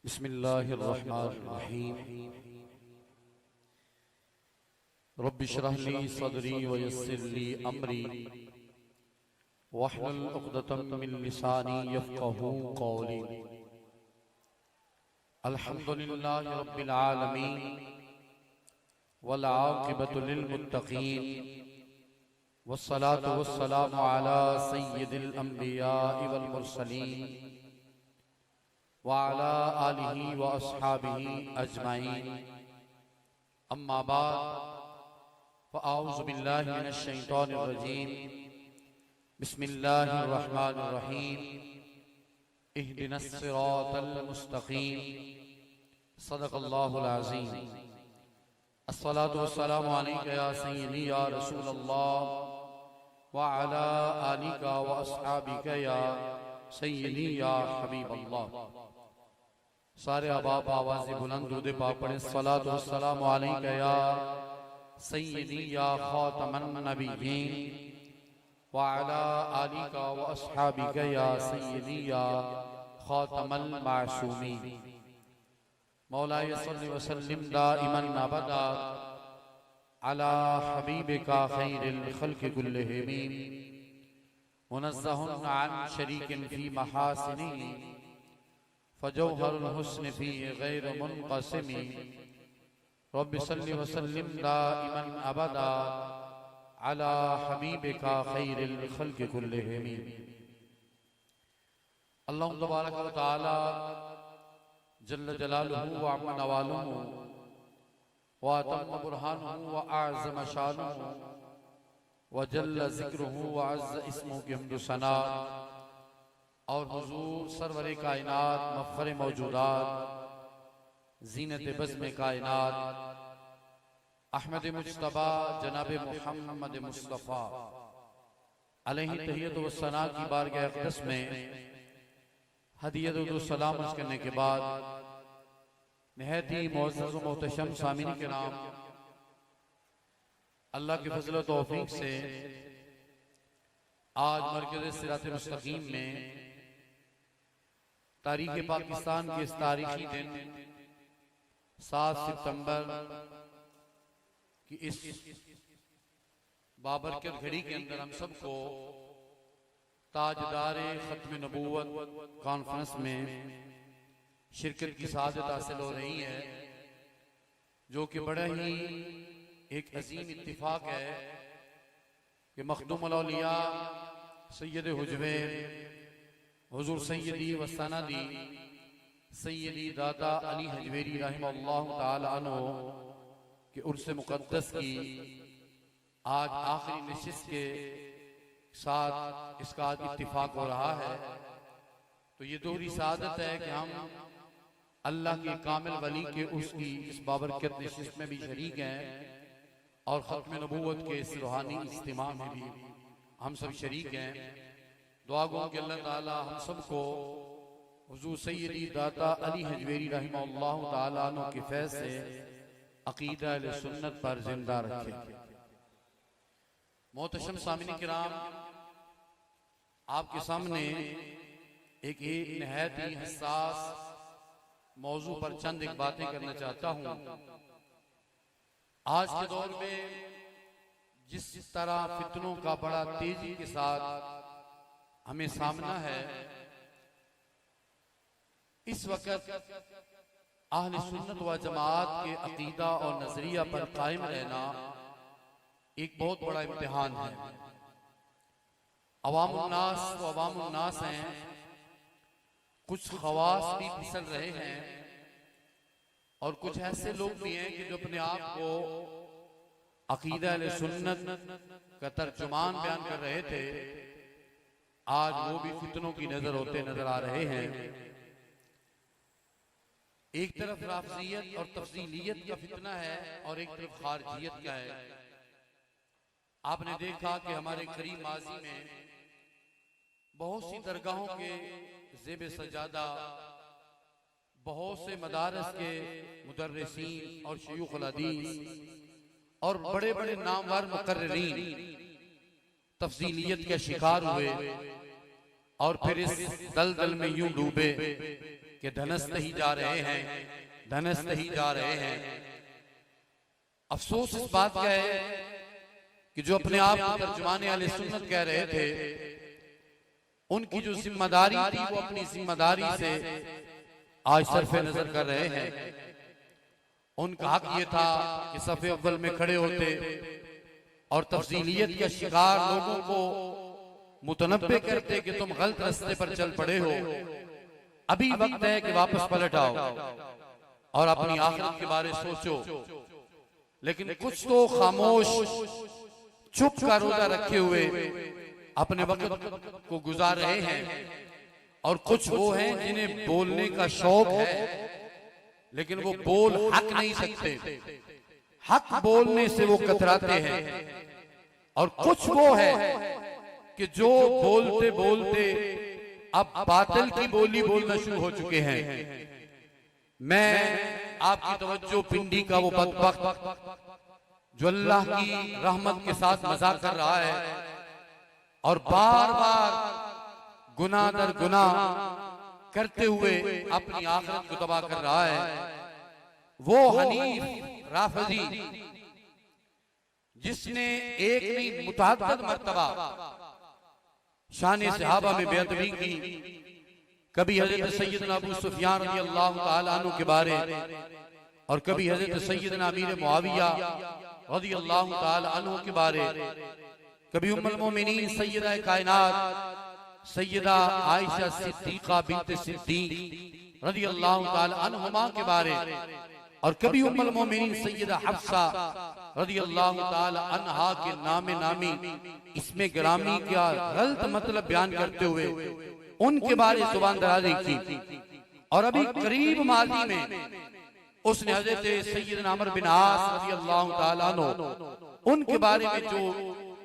बिस्मिल्लाहिर्रहमानिर्रहीम। रब्बि इश्रह ली सदरी व यस्सिर ली अमरी वहलुल उक़दतम मिन लिसानी यफ़क़हू क़ौली। अल्हम्दुलिल्लाहि रब्बिल आलमीन वल आक़िबतु लिल मुत्तक़ीन वस्सलातु वस्सलामु अला सय्यिदिल अंबियाइ वल मुरसलीन वाला आलिही व अस्हाबिही अजमाइन। अम्मा बाद फ़अऊज़ु बिल्लाहि मिनश शैतानिर रजीम। बिस्मिल्लाहिर रहमानिर रहीम। इहदिनस सिरातल मुस्तक़ीम। सदक़ल्लाहुल अज़ीम। अस्सलातु वस्सलामु अलैका या सय्यदी या रसूलल्लाह व अला आलिका व अस्हाबिका या सय्यदी या हबीबल्लाह। सारे अबाब आवाज़ बुलंद दुरूद पाक पढ़े। सलातो वस्सलामु अलैका या सय्यदी या खातमन नबिय्यीन व अला आलिका व अस्हाबिका या सय्यदी या खातमल मासूमीन। मौलाए सल्लि व सल्लिम दाइमन अबदा अला हबीबिका खैरिल खल्क़ि कुल्लिहिम मुनज़्ज़हुन अन शरीकिन फी महासिनिही फजौहरुल हुस्न फी गैर मुनक़सिमी। रब्बि सल्लि व सल्लिम दाइमन अबदा अला हबीबिका खैरिल खल्क़ि कुल्लिहिम। अल्लाहु तबारक व तआला जल्ल जलालुहु व अम्मा नवालुहु व अतम्म बुरहानुहु व अअज़्ज़म शानुहु व जल्ल ज़िक्रुहु व अज़्ज़ इस्मुहु की हम्दु सना और हुजूर सरवरे कायनात मफ़ख़रे मौजूदात ज़ीनत बज़्म कायनात अहमद मुज्तबा जनाब मुहम्मद मुस्तफ़ा अलैहि तहियत व सना की बारगाह अक़दस में हदियत व सलाम अर्ज़ करने के बाद निहायत ही मुअज़्ज़ज़ व मोहतरम सामिन के नाम अल्लाह के फज़ल व तौफ़ीक़ से आज मरकज़ सिरात मुस्तक़ीम में तारीख़ पाकिस्तान के इस तारीख़ी दिन 7 सितंबर की इस बाबरकत घड़ी के अंदर हम सबको ताजदारे ख़त्म नबूवत कॉन्फ्रेंस में शिरकत की सआदत हासिल हो रही है, जो कि बड़ा ही एक अजीम इत्तिफाक है कि मखदूमुल औलिया सैयद हुजवे हुजूर सैयदी व सनदी सैयदी दाता अली हजवेरी रहमतुल्लाह ताला अन्हु के उर्स मुक़द्दस की आज आखिरी नशिस्त के साथ इसका आज इत्तिफाक हो रहा है। तो ये दोहरी सआदत है कि हम अल्लाह के कामिल वली के उसकी इस बाबरकत नशिस्त में भी शरीक हैं और ख़त्म नबूवत के इस रूहानी इज्तिमा में भी हम सब शरीक हैं। दुआ गो कि अल्लाह ताला हम सबको हुजूर सैयदी दाता अली हजवेरी रहमतुल्लाह ताला अन्हु के फैज़ से अक़ीदा अहले सुन्नत पर जिंदा रखे। मोहतरम सामिन किराम, आपके सामने एक निहायत ही हसास मौजू पर चंद एक बातें करना चाहता हूँ। आज के दौर में जिस तरह फितनों का बड़ा तेजी के साथ हमें सामना है, इस वक्त अहले सुन्नत व जमात के अकीदा और नजरिया पर कायम रहना एक बहुत बड़ा इम्तिहान है। अवामुन्नास तो अवामुन्नास हैं, कुछ खवास भी फिसल रहे हैं और कुछ ऐसे लोग भी हैं कि जो अपने आप को अकीदा अहले सुन्नत का तर्जुमान बयान कर रहे थे, आज वो भी फितनों की नजर होते नजर आ रहे हैं। एक तरफ राफ़ज़ियत और तफ़ज़ीलियत का फितना है और एक तरफ खारजियत का है। आपने देखा कि हमारे करीब माजी में बहुत सी दरगाहों के ज़ेब सजादा बहुत से मदारस के मुदर्रिसीन और शयूख़ुल हदीस और बड़े बड़े नामवर मुक़र्रिरीन तफ़ज़ीलियत के शिकार हुए और फिर इस दलदल में यूं डूबे कि धनस्थ ही जा रहे हैं, धनस्थ ही जा रहे हैं। अफसोस इस बात का है कि जो अपने आप को तर्जुमाने अहले सुन्नत कह रहे थे, उनकी जो जिम्मेदारी थी वो अपनी जिम्मेदारी से आज सरफे नजर कर रहे हैं। उनका हक ये था कि सफ़े अव्वल में खड़े होते और तफसीलियत के शिकार लोगों को मुतनब्बे करते कि तुम गलत रास्ते पर चल पड़े हो, अभी वक्त है कि वापस पलट आओ और अपनी आखिरत के बारे सोचो। लेकिन कुछ तो खामोश चुप का रोजा रखे हुए अपने वक्त को गुजार रहे हैं, और कुछ वो हैं जिन्हें बोलने का शौक है लेकिन वो बोल हक नहीं सकते, हक बोलने से वो कतराते हैं। और कुछ वो है कि जो बोलते बोलते अब बातिल की बोली बोलना शुरू हो चुके हैं। मैं आपकी तवज्जो पिंडी का वो बदबख्त जो अल्लाह की रहमत के साथ मजाक कर रहा है और बार बार गुनाह दर गुनाह करते हुए अपनी आखिरत को तबाह कर रहा है, वो हनीफ राफजी जिसने एक नहीं मुतअद्दिद मर्तबा शान सहाबा में बेअदबी की। कभी हजरत सैयदना अबू सुफियान रज़ियल्लाहु ताला अन्हु के बारे और कभी हजरत सैयदना अमीर मुआविया रज़ियल्लाहु ताला अन्हु के बारे, कभी उम्मुल मोमिनीन सैयदा कायनात सैयदा आयशा सिद्दीका बिन्त सिद्दीक रज़ियल्लाहु ताला अन्हुमा के बारे, और कभी उम्मुल मोमिनीन सैयदा हफ्सा रज़ियल्लाहु ताला अन्हा के नामे नामी इसमें ग्रामी का गलत मतलब बयान करते हुए उनके बारे जुबान दराजी की। और अभी करीब माजी में उसने हजरत सैयदना अमर बिन आस रज़ियल्लाहु ताला अन्हु उनके बारे में जो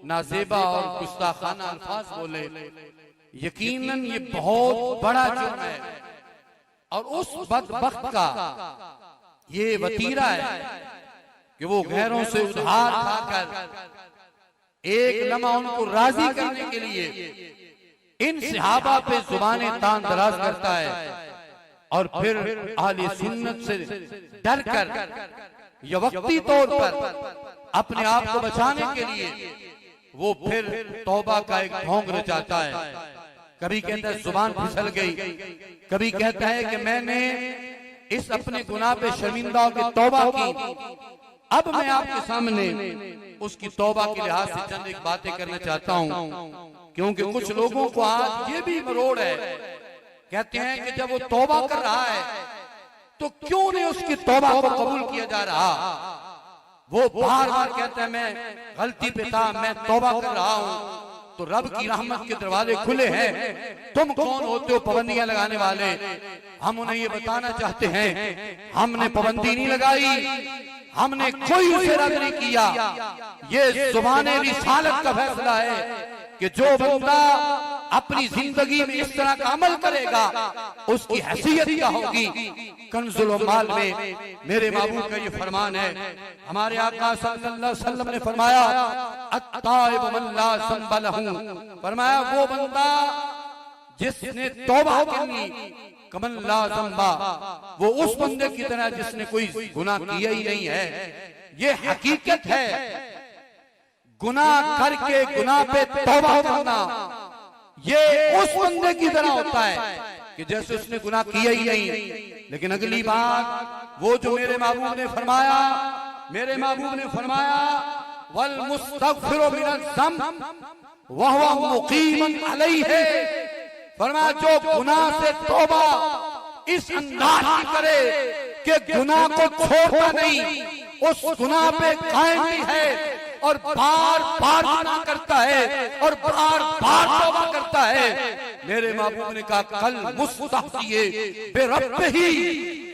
नाजेबा और गुस्ताखाना अल्फाज बोले, यकीनन ये बहुत बड़ा जुर्म है। और उस बदबख्त का ये वतीरा है कि वो गैरों से उधार खाकर एक लम्हा उनको राजी करने के लिए इन सहाबा पे जुबाने तान दराज करता है, और फिर अहले सुन्नत से डर कर या वक्ती तौर पर अपने आप को बचाने के लिए वो फिर तौबा का एक ढोंग रचाता है। कभी कहता है जुबान फिसल गई, कभी कहता है कि मैंने इस अपने गुनाह पे शर्मिंदा होकर तौबा की, अब मैं आपके सामने उसकी तौबा के लिहाज से चंद एक बातें करना चाहता हूं। क्योंकि कुछ लोगों को आज ये भी मरोड़ है, कहते हैं कि जब वो तौबा कर रहा है तो क्यों नहीं उसकी तौबा को कबूल किया जा रहा। वो बार बार कहता है मैं गलती पे था, मैं तौबा कर रहा हूं, तो रब की रहमत के दरवाजे खुले हैं। तुम कौन होते हो पाबंदियां लगाने वाले? हम उन्हें ये बताना चाहते हैं हमने पाबंदी नहीं लगाई, हमने कोई उसे रद्द नहीं किया। ये जुबाने रिसालत का फैसला है कि जो बंदा अपनी जिंदगी में इस तरह का अमल करेगा उसकी हैसियत क्या होगी। कंजुल माल में मेरे महबूब का ये फरमान है, हमारे आका सल्लल्लाहु अलैहि वसल्लम ने फरमाया अत्ताइब मन ला ज़ंब लहू, फरमाया वो बंदा जिसने तौबा की कमन ला ज़ंबा, वो उस बंदे की तरह जिसने कोई गुनाह किया ही नहीं है। ये हकीकत है, गुनाह करके गुनाह पे तौबा करना ये उस बंदे की तरह होता है कि जैसे उसने गुनाह किया ही नहीं। लेकिन अगली बात वो जो मेरे महबूब ने फरमाया, मेरे महबूब ने फरमाया वल मुस्तगफिरु मिनज़ ज़ंब व हुवा मुक़ीमन अलैहि, फरमाया जो गुनाह से तौबा इस अंदाज की करे कि गुनाह को छोड़ता नहीं, उस गुनाह पे कायम भी है और बार बार गुनाह करता है और बार बार तौबा करता है। मेरे महबूब ने कहा कल मुस्तहसिए बेरब्बिही,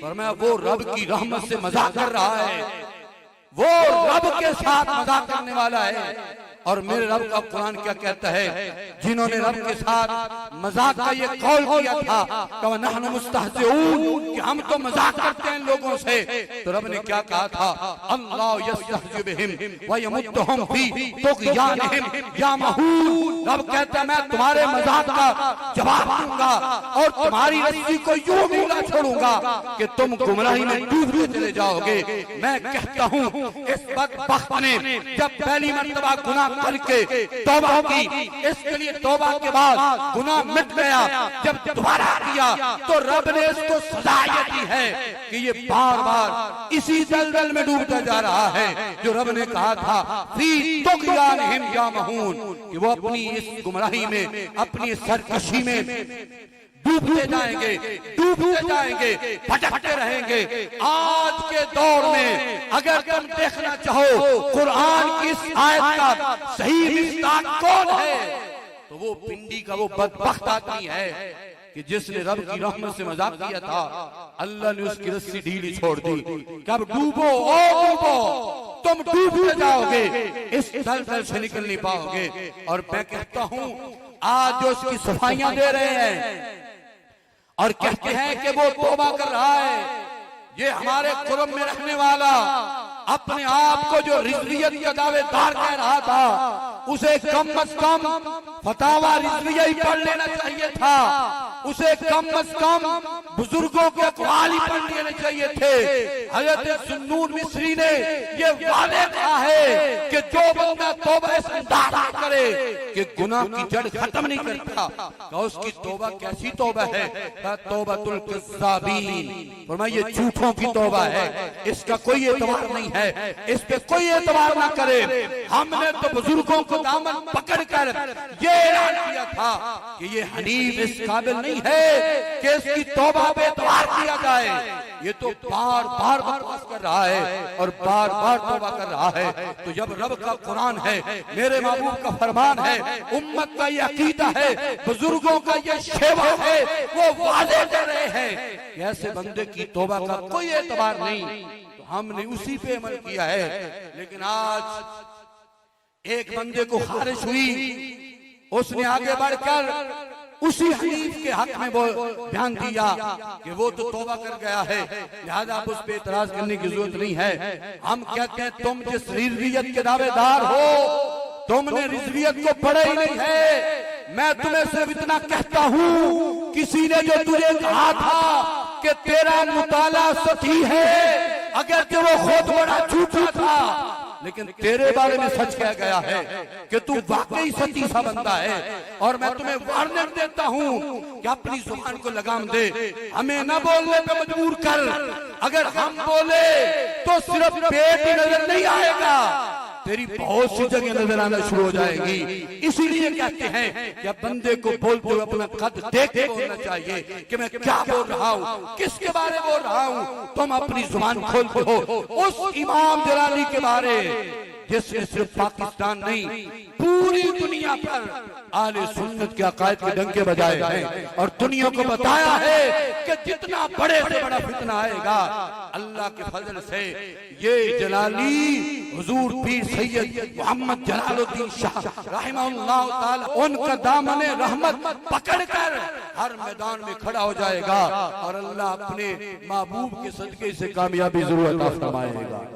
फरमाया वो रब की रहमत से मजाक कर रहा है, वो रब के साथ मजाक करने वाला है। और मेरे रब का कुरान क्या कहता है, जिन्होंने रब के साथ मजाक का ये कौल किया था कि नहनु मुस्तहज़िऊन, कि हम तो मजाक करते हैं लोगों से, तो रब ने क्या कहा था, अल्लाह यस्तहज़ि बिहिम व यमुद्दुहुम फी तुग़यानिहिम यामहून। रब कहता है मैं तुम्हारे मजाक का जवाब दूंगा और तुम्हारी रस्सी को यूं ढीला छोड़ूंगा कि तुम गुमराही में डूबते चले जाओगे। मैं कहता हूँ इस बदबख्त ने जब पहली मर्तबा गुनाह करके तौबा की, इसके लिए तौबा के बाद गुनाह मिट गया, जब दोबारा किया तो रब ने इसको सजा ये दी है कि ये बार बार इसी दलदल में डूबता जा रहा है जो रब ने कहा था फी तुग़यानिहिम यामहून, कि वो अपनी इस गुमराही में, अपनी सरकशी में डूबते जाएंगे, डूबते जाएंगे, भटकते रहेंगे। आज के दौर में अगर तुम देखना चाहो कुरान की इस आयत का सही मिस्दाक कौन है, तो वो पिंडी का वो बदबख्त आदमी है कि जिसने रब की रहमत से मजाक किया था, अल्लाह ने उसकी रस्सी ढीली छोड़ दी। कब डूबो ओ डूबो, तुम डूबते जाओगे, इस दलदल से निकल नहीं पाओगे। और मैं कहता हूँ आज जो उसकी सफाइयां दे रहे हैं और कहते हैं कि वो तौबा कर रहा है, ये हमारे कुरब में रहने वाला अपने आप को जो रिजवियत का दावेदार कह रहा था, उसे कम अज कम फतावा रिजविया ही पढ़ लेना चाहिए था, उसे कम अज कम बुजुर्गों के अक़वाल ही पढ़ लेने चाहिए थे। हज़रत सुन्नून मिस्री ने ये वादे कहा है कि जो बंदा तौबा इस अंदाज में करे कि गुनाह की जड़ खत्म नहीं करता, तो उसकी तौबा कैसी तौबा है, तौबतुल कज़्ज़ाबीन, फरमाया ये झूठों की तौबा है, इसका कोई एतबार नहीं है, इस पे कोई एतबार ना करे। हमने तो बुजुर्गों को दामन पकड़कर ये ऐलान किया था कि ये हनीफ इस काबिल नहीं है कि इसकी तौबा पे एतबार किया जाए। ये तो बार बार बकवास कर रहा है और बार बार तौबा कर रहा है। तो जब रब का कुरान है, मेरे महबूब का फरमान है, उम्मत का ये अकीदा है, बुजुर्गों का ये शेवा है, वो वादे दे रहे हैं कि ऐसे बंदे की तौबा का कोई एतबार नहीं, तो हमने उसी पे अमल किया है। लेकिन आज एक बंदे को खारिश हुई, उसने आगे बढ़कर उसी हनीफ के हक में वो ध्यान दिया कि वो तो तौबा कर गया है, लिहाजा आप उस पे एतराज करने की जरूरत नहीं है। हम कहते हैं तुम जिस रिजवियत के दावेदार हो, तुमने रिजवियत को पढ़ा ही नहीं है। मैं तुम्हें सिर्फ इतना कहता हूँ, किसी ने जो तुझे कहा था कि तेरा मुताला सही है, अगर जो वो खुद बड़ा झूठा था, लेकिन तेरे बारे में सच कहा गया है कि तू वाकई सच्ची सा बंदा है। और मैं तुम्हें वार्निंग देता हूँ कि अपनी जुबान को लगाम दे, हमें न बोलने पे मजबूर कर। अगर हम बोले तो सिर्फ पेट ही नजर नहीं आएगा, तेरी बहुत सी जगह नजर आना शुरू हो जाएगी। इसीलिए कहते हैं कि बंदे को बोलते हुए अपना कद देख के बोलना चाहिए कि मैं क्या बोल रहा हूँ, किसके बारे बोल रहा हूँ। तुम अपनी जुबान खोलते हो उस इमाम जलाली के बारे जिसने सिर्फ पाकिस्तान नहीं पूरी दुनिया पर आले सुन्नत के अकायद के डंके बजाए हैं और दुनिया को बताया है कि जितना बड़े से बड़ा फितना आएगा, अल्लाह के फजल से ये जलाली हुजूर पीर सैयद मोहम्मद जलालुद्दीन शाह रहमतुल्लाह ताला उनका दामने रहमत पकड़कर हर मैदान में खड़ा हो जाएगा और अल्लाह अपने महबूब के सदके से कामयाबी जरूर अता फरमाएगा।